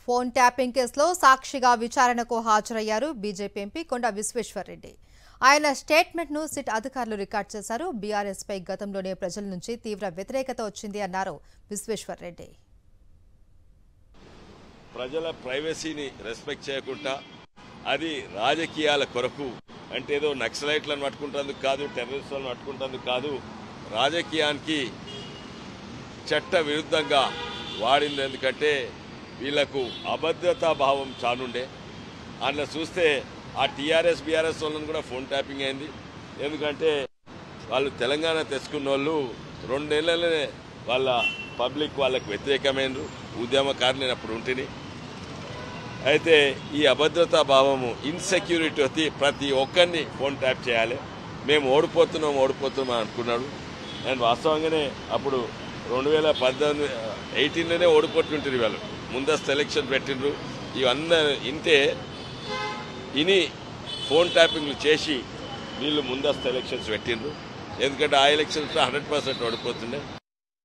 Phone tapping కేసులో సాక్షిగా విచారణకు హాజరయ్యారు బీజేపీ ఎంపీ కొండ విశ్వేశ్వర్రెడ్డి. ఆయన స్టేట్మెంట్ ను సిట్ అధికారులు రికార్డ్ చేశారు. బీఆర్ఎస్ పై గతంలోనే ప్రజల నుంచి తీవ్ర వ్యతిరేకత వచ్చింది అన్నారు విశ్వేశ్వర్రెడ్డి. ప్రజల ప్రైవసీని రెస్పెక్ట్ చేయకుండా అది రాజకీయాల కొరకు అంటే ఏదో నక్సలైట్లను పట్టుకుంటేందుకు కాదు, టెర్రరిస్టులను పట్టుకుంటేందుకు కాదు, రాజకీయానికి చట్ట విరుద్ధంగా వాడింది. ఎందుకంటే వీళ్లకు అభద్రతా భావం చానుండే. అందులో చూస్తే ఆ టీఆర్ఎస్ బీఆర్ఎస్ వాళ్ళని కూడా ఫోన్ ట్యాపింగ్ అయింది. ఎందుకంటే వాళ్ళు తెలంగాణ తెచ్చుకున్న వాళ్ళు 2 నెలలనే వాళ్ళ పబ్లిక్ వాళ్ళకు వ్యతిరేకమైనరు. ఉద్యమకారులు అప్పుడు ఉంటేని అయితే ఈ అభద్రతా భావము ఇన్సెక్యూరిటీ వచ్చి ప్రతి ఒక్కరిని ఫోన్ ట్యాప్ చేయాలి. మేము ఓడిపోతున్నాం అనుకున్నాడు. అండ్ వాస్తవంగానే అప్పుడు 2018లోనే ఓడిపోతుంటారు. వాళ్ళు ముందస్తు ఎలక్షన్ పెట్టిండ్రు. ఇవన్నీ ఇంటే ఇని ఫోన్ ట్యాపింగ్లు చేసి వీళ్ళు ముందస్తు ఎలక్షన్స్ పెట్టిండ్రు. ఎందుకంటే ఆ ఎలక్షన్స్ 100% ఓడిపోతుండే.